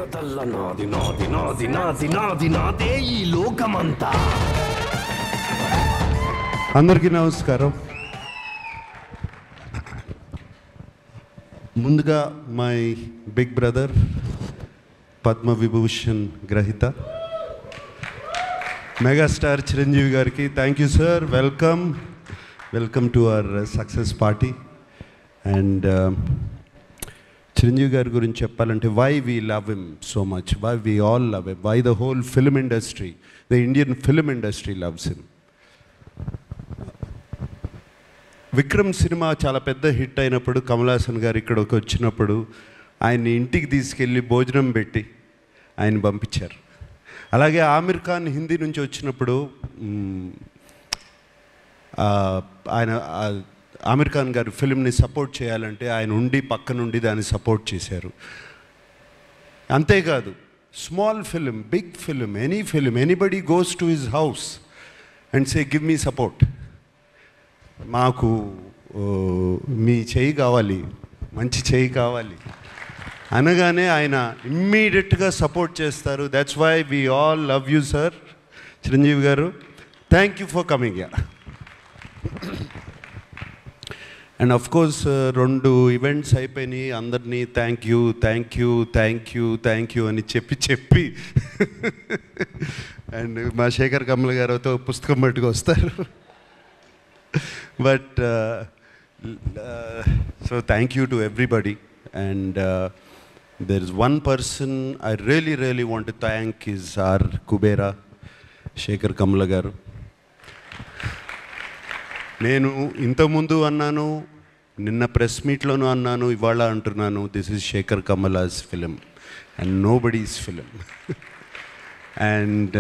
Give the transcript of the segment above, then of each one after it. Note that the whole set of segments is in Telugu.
నాది నాది నాది నాది నాది నాదే ఈ లోకమంతా. అందరికీ నమస్కారం. ముందుగా my big brother Padma Vibhushan గ్రహీత మెగాస్టార్ చిరంజీవి గారికి thank you sir. Welcome to our success party. And Chiranjeevi గారి గురించి చెప్పాలంటే why we love him so much, why we all love him, why the whole film industry, the Indian film industry loves him. Vikram సినిమా చాలా పెద్ద హిట్ అయినప్పుడు కమల్ హాసన్ గారు ఇక్కడికి వచ్చినప్పుడు ఆయన్ని ఇంటికి తీసుకెళ్ళి భోజనం పెట్టి ఆయన పంపించారు. అలాగే ఆమిర్ ఖాన్ హిందీ నుంచి వచ్చినప్పుడు ఆయన ఆమిర్ ఖాన్ గారు ఫిల్మ్ని సపోర్ట్ చేయాలంటే ఆయన ఉండి పక్క నుండి దాన్ని సపోర్ట్ చేశారు. అంతేకాదు small film, big film, any film, anybody goes to his house and say give me support, మాకు మీ చేయి కావాలి, మంచి చేయి కావాలి అనగానే ఆయన ఇమ్మీడియట్గా సపోర్ట్ చేస్తారు. That's why we all love you sir Chiranjeevi garu. Thank you for coming. And of course 2 events అయిపోయినాయి. అందరినీ థ్యాంక్ యూ అని చెప్పి అండ్ మా శేఖర్ కమల గారితో పుస్తకం పట్టుకు వస్తారు. But so thank you to everybody. And there is one person I really want to thank is our Kubera Shekhar Kammula garu. నేను ఇంతకుముందు అన్నాను, నిన్న ప్రెస్ మీట్లోనూ అన్నాను, ఇవాళ అంటున్నాను, this is Shekhar Kammula's film and nobody's film. And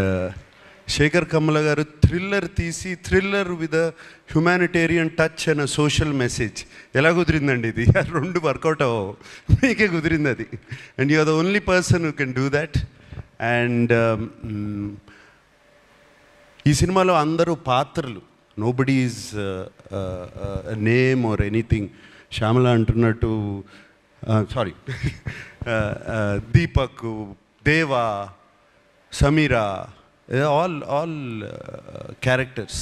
Shekhar Kammula garu thriller తీసి, thriller with a humanitarian touch and social message. ఎలా కుదిరిందండి ఇది? 2 వర్కౌట్ అవ్వవు, మీకే కుదిరింది అది. And you are the only person who can do that. And ఈ సినిమాలో అందరూ పాత్రలు, nobody is name or anything. Shyamala అంటున్నట్టు, sorry, Deepak, Deva, Sameera, all characters.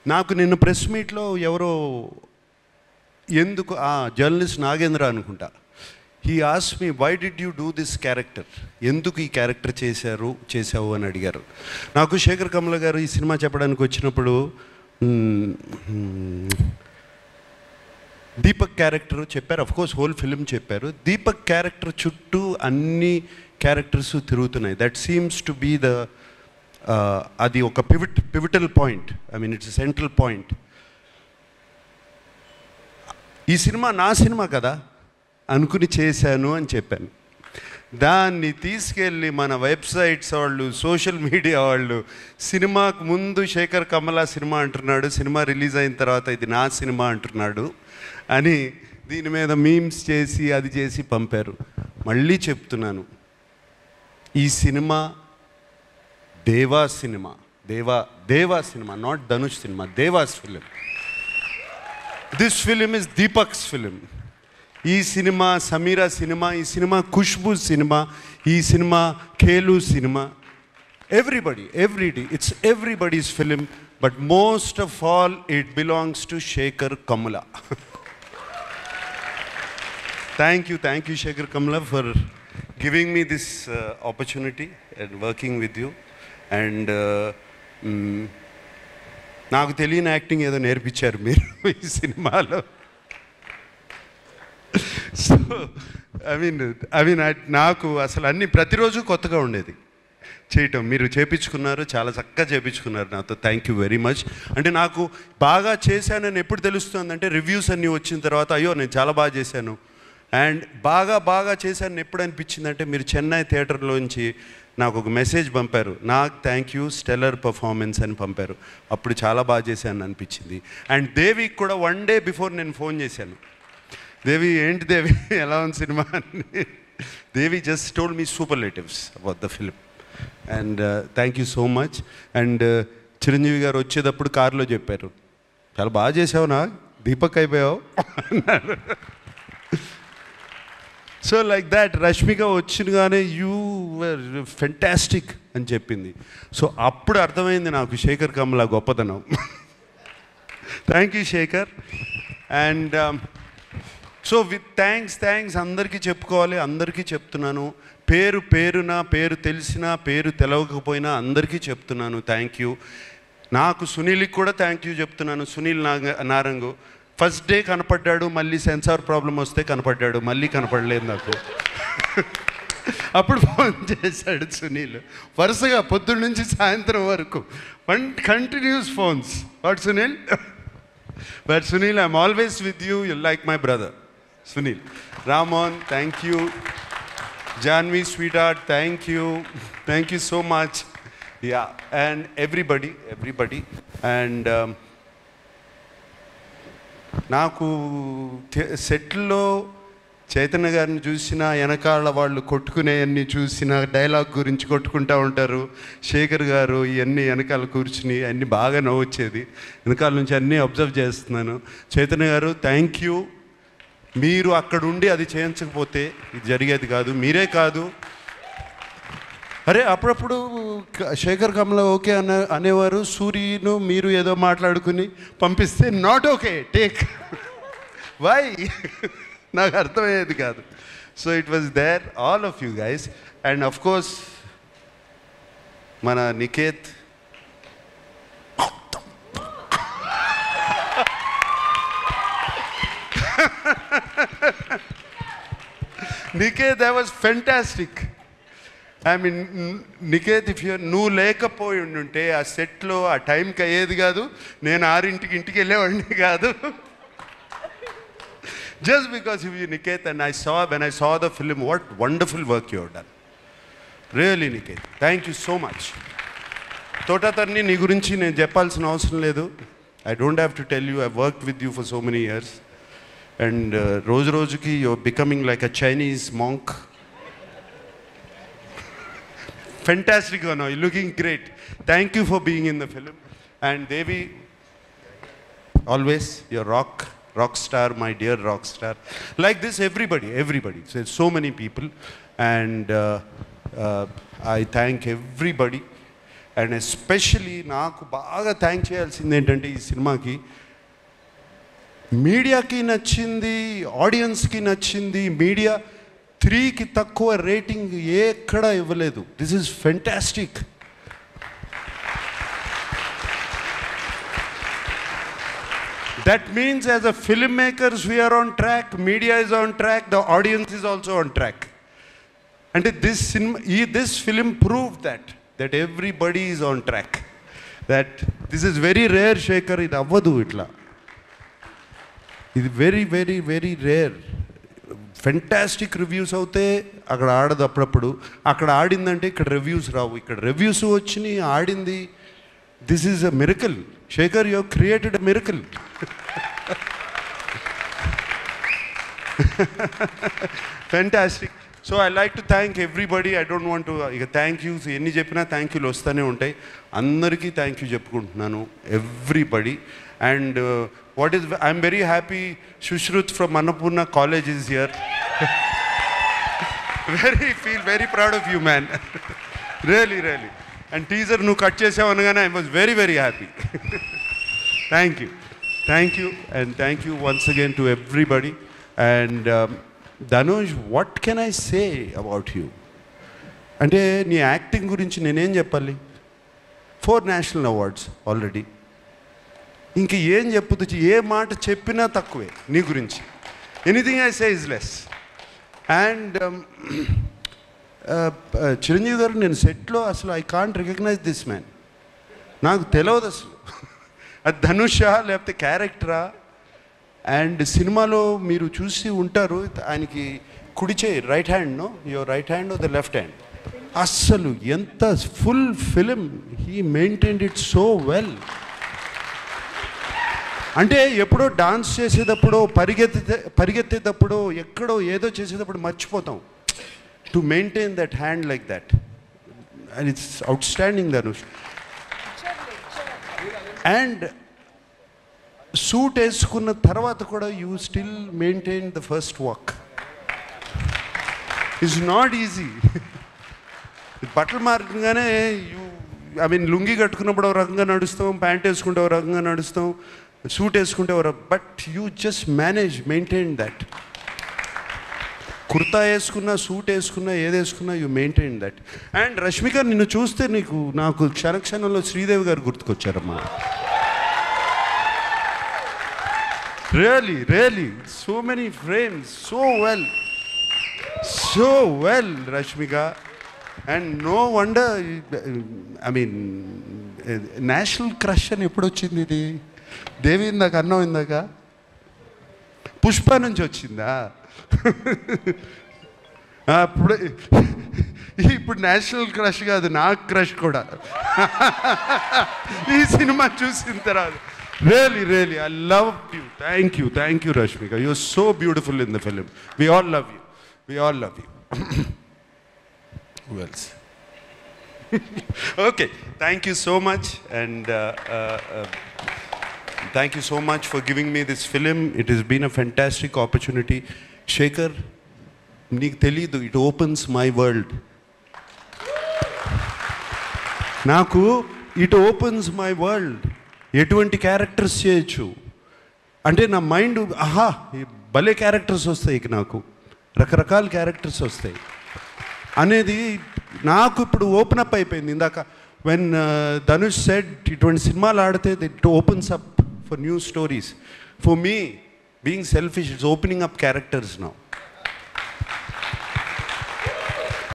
నాకు నిన్న ప్రెస్ మీట్లో ఎవరో ఎందుకు జర్నలిస్ట్ నాగేంద్ర అనుకుంటా, he asked me why did you do this character, ఎందుకు ఈ క్యారెక్టర్ చేసావు అని అడిగారు. నాకు శేఖర్ కమల గారు ఈ సినిమా చెప్పడానికి వచ్చినప్పుడు దీపక్ క్యారెక్టర్ చెప్పారు. అఫ్కోర్స్ హోల్ ఫిలిం చెప్పారు. దీపక్ క్యారెక్టర్ చుట్టూ అన్ని క్యారెక్టర్స్ తిరుగుతున్నాయి. That seems to be the అది ఒక pivotal point. I mean it's central point. ఈ సినిమా నా సినిమా కదా అనుకుని చేశాను అని చెప్పాను. దాన్ని తీసుకెళ్ళి మన వెబ్సైట్స్ వాళ్ళు, సోషల్ మీడియా వాళ్ళు, సినిమాకు ముందు శేఖర్ కమల సినిమా అంటున్నాడు, సినిమా రిలీజ్ అయిన తర్వాత ఇది నా సినిమా అంటున్నాడు అని దీని మీద మీమ్స్ చేసి అది చేసి పంపారు. మళ్ళీ చెప్తున్నాను, ఈ సినిమా దేవా సినిమా, దేవా సినిమా, నాట్ ధనుష్ సినిమా, Deva's film. This film is Deepak's film. ఈ సినిమా సమీరా సినిమా, ఈ సినిమా ఖుష్బూ సినిమా, ఈ సినిమా ఖేలు సినిమా, everybody, it's everybody's film. But most of all it belongs to Shekhar Kammula. Thank you Shekhar Kammula for giving me this opportunity and working with you. And నాకు తెలియని యాక్టింగ్ ఏదో నేర్పించారు మీరు ఈ సినిమాలో. సో ఐ మీన్ నాకు అసలు అన్నీ ప్రతిరోజు కొత్తగా ఉండేది చేయటం. మీరు చేపించుకున్నారు, చాలా చక్కగా చేపించుకున్నారు నాతో. Thank you very much. అంటే నాకు బాగా చేశానని ఎప్పుడు తెలుస్తుందంటే రివ్యూస్ అన్నీ వచ్చిన తర్వాత, అయ్యో నేను చాలా బాగా చేశాను. అండ్ బాగా చేశాను ఎప్పుడు అనిపించిందంటే, మీరు చెన్నై థియేటర్లోంచి నాకు ఒక మెసేజ్ పంపారు, నాకు థ్యాంక్ యూ స్టెల్లర్ పర్ఫార్మెన్స్ అని పంపారు. అప్పుడు చాలా బాగా చేశాను అనిపించింది. అండ్ దేవికి కూడా 1 డే బిఫోర్ నేను ఫోన్ చేశాను, దేవి ఏంటి దేవి ఎలా ఉంది సినిమా అని. Devi just told me superlatives about the film. And thank you so much. And Chiranjeevi garu వచ్చేటప్పుడు కారులో చెప్పారు, చాలా బాగా చేసావు, నా దీపక్ అయిపోయావు అన్నారు. సో లైక్ దాట్ రష్మిక వచ్చినగానే యూ వర్ ఫెంటాస్టిక్ అని చెప్పింది. సో అప్పుడు అర్థమైంది నాకు శేఖర్ కమల గొప్పతనం. Thank you Shekhar. And so with thanks అందరికీ చెప్పుకోవాలి, అందరికీ చెప్తున్నాను. పేరు తెలిసినా పేరు తెలవకపోయినా అందరికీ చెప్తున్నాను థ్యాంక్ యూ. నాకు సునీల్కి కూడా థ్యాంక్ యూ చెప్తున్నాను. సునీల్ నారంగు ఫస్ట్ డే కనపడ్డాడు, మళ్ళీ సెన్సార్ ప్రాబ్లం వస్తే కనపడ్డాడు, మళ్ళీ కనపడలేదు నాకు. అప్పుడు ఫోన్ చేశాడు సునీల్, వరుసగా పొద్దున్న నుంచి సాయంత్రం వరకు continuous phones. What Sunil? But Sunil, I'm always with you, you like my brother Sunil. Ramon, thank you. Janvi, sweetheart, thank you so much. Yeah, and everybody. And నాకు సెట్లో చైతన్య గారిని చూసినా, వెనకాల వాళ్ళు కొట్టుకునేవన్నీ చూసినా, డైలాగ్ గురించి కొట్టుకుంటూ ఉంటారు. శేఖర్ గారు ఇవన్నీ వెనకాల కూర్చుని అన్నీ బాగా నవ్వొచ్చేది. వెనకాల నుంచి అన్నీ అబ్జర్వ్ చేస్తున్నాను. చైతన్య గారు థ్యాంక్ యూ. మీరు అక్కడుండి అది చేయించకపోతే ఇది జరిగేది కాదు. మీరే కాదు, అరే అప్పుడప్పుడు శేఖర్ కమల ఓకే అనేవారు, సూర్యను మీరు ఏదో మాట్లాడుకుని పంపిస్తే నాట్ ఓకే టేక్ వై నాకు అర్థమయ్యేది కాదు. So it was there all of you guys. And of course Niket, Niket, that was fantastic. I mean, Niket, if నువ్వు లేకపోయి ఉంటే ఆ సెట్లో ఆ టైంకి అయ్యేది కాదు, నేను 6 ఇంటికి వెళ్ళేవాడిని కాదు. Just because of you, Niket, and when I saw the film, what wonderful work you have done. Really, Niket, thank you so much. Thota Tharani నీ గురించి నేను చెప్పాల్సిన అవసరం లేదు. I don't have to tell you, I've worked with you for so many years. And రోజుకి you're becoming like a Chinese monk. Fantastic, you're looking great. Thank you for being in the film. And Devi, always you're rock star, my dear rock star. Like this, everybody. So there's so many people. And I thank everybody. And especially నాకు బాగా థ్యాంక్ చేయాల్సింది ఏంటంటే ఈ సినిమాకి మీడియాకి నచ్చింది, ఆడియన్స్కి నచ్చింది. మీడియా 3కి తక్కువ రేటింగ్ ఎక్కడా ఇవ్వలేదు. This is fantastic. That means as a film makers we are on track, media is on track, the audience is also on track. అంటే this film prove that everybody is on track. That this is very rare, Shekhar. ఇది అవ్వదు ఇట్లా. ఇది వెరీ రేర్. ఫెంటాస్టిక్ రివ్యూస్ అవుతే అక్కడ ఆడదు, అప్పుడప్పుడు అక్కడ ఆడిందంటే ఇక్కడ రివ్యూస్ రావు. ఇక్కడ రివ్యూస్ వచ్చినాయి, ఆడింది. This is a miracle. Shekhar, you created a miracle. Fantastic. So I like to thank everybody. I don't want to ఇక థ్యాంక్ యూస్ ఎన్ని చెప్పినా థ్యాంక్ యూలు వస్తూనే ఉంటాయి. అందరికీ థ్యాంక్ యూ చెప్పుకుంటున్నాను, everybody. And I'm very happy Sushruth from Annapurna college is here. Feel very proud of you man, really. And teaser నువ్వు కట్ చేసావు అనగానే I was very happy. Thank you and thank you once again to everybody. And Dhanush, what can I say about you? అంటే నీ యాక్టింగ్ గురించి నేనేం చెప్పాలి? 4 నేషనల్ అవార్డ్స్ ఆల్రెడీ. ఇంక ఏం చెప్పుతూ ఏ మాట చెప్పినా తక్కువే నీ గురించి. Anything I say is less. And Chiranjeevi గారు, నేను సెట్లో అసలు I can't recognize this man. నాకు తెలియదు అసలు అది ధనుషా లేకపోతే క్యారెక్టరా. అండ్ సినిమాలో మీరు చూసి ఉంటారు, ఆయనకి కుడి చేయి, right hand, your right hand the left hand. అస్సలు ఎంత full film he maintained it so well. అంటే ఎప్పుడో డాన్స్ చేసేటప్పుడు, పరిగెత్తేటప్పుడు, ఎక్కడో ఏదో చేసేటప్పుడు మర్చిపోతాం. To maintain that hand like that, and it's out standing Dhanush. And suit వేసుకున్న తర్వాత కూడా you still maintain the first walk. It's not easy. బట్టలు మార్గంగానే లుంగి కట్టుకున్నప్పుడు ఒక రకంగా నడుస్తాం, ప్యాంట్ వేసుకుంటే ఒక రకంగా నడుస్తాం, సూట్ వేసుకుంటే but you just maintain that. Kurta వేసుకున్నా, సూట్ వేసుకున్నా, ఏది వేసుకున్నా you maintain that. And Rashmika, నిన్ను చూస్తే నాకు క్షణక్షణంలో శ్రీదేవి గారు గుర్తుకొచ్చారమ్మా. Really so many frames, so well Rashmika. And no wonder, national crush అని ఎప్పుడు వచ్చింది ఇది? దేవి ఇందాక అన్నం, ఇందాక పుష్ప నుంచి వచ్చిందా? ఇప్పుడు నేషనల్ క్రష్ కాదు, నాకు క్రష్ కూడా ఈ సినిమా చూసిన తర్వాత. Really I love you. Thank you Rashmika. You are so beautiful in the film. We all love you. Who else? Okay, thank you so much, and thank you so much for giving me this film. It has been a fantastic opportunity. Shekhar, నీకు తెలీదు, it opens my world. నాకు it opens my world. ఎటువంటి క్యారెక్టర్స్ చేయొచ్చు అంటే నా మైండ్ భలే క్యారెక్టర్స్ వస్తాయి, నాకు రకరకాల క్యారెక్టర్స్ వస్తాయి అనేది నాకు ఇప్పుడు ఓపెన్ అప్ అయిపోయింది. ఇందాక వెన్ ధనుష్ సెడ్ ఇటువంటి సినిమాలు ఆడితే it opens up for new stories. For me being selfish, it's opening up characters now.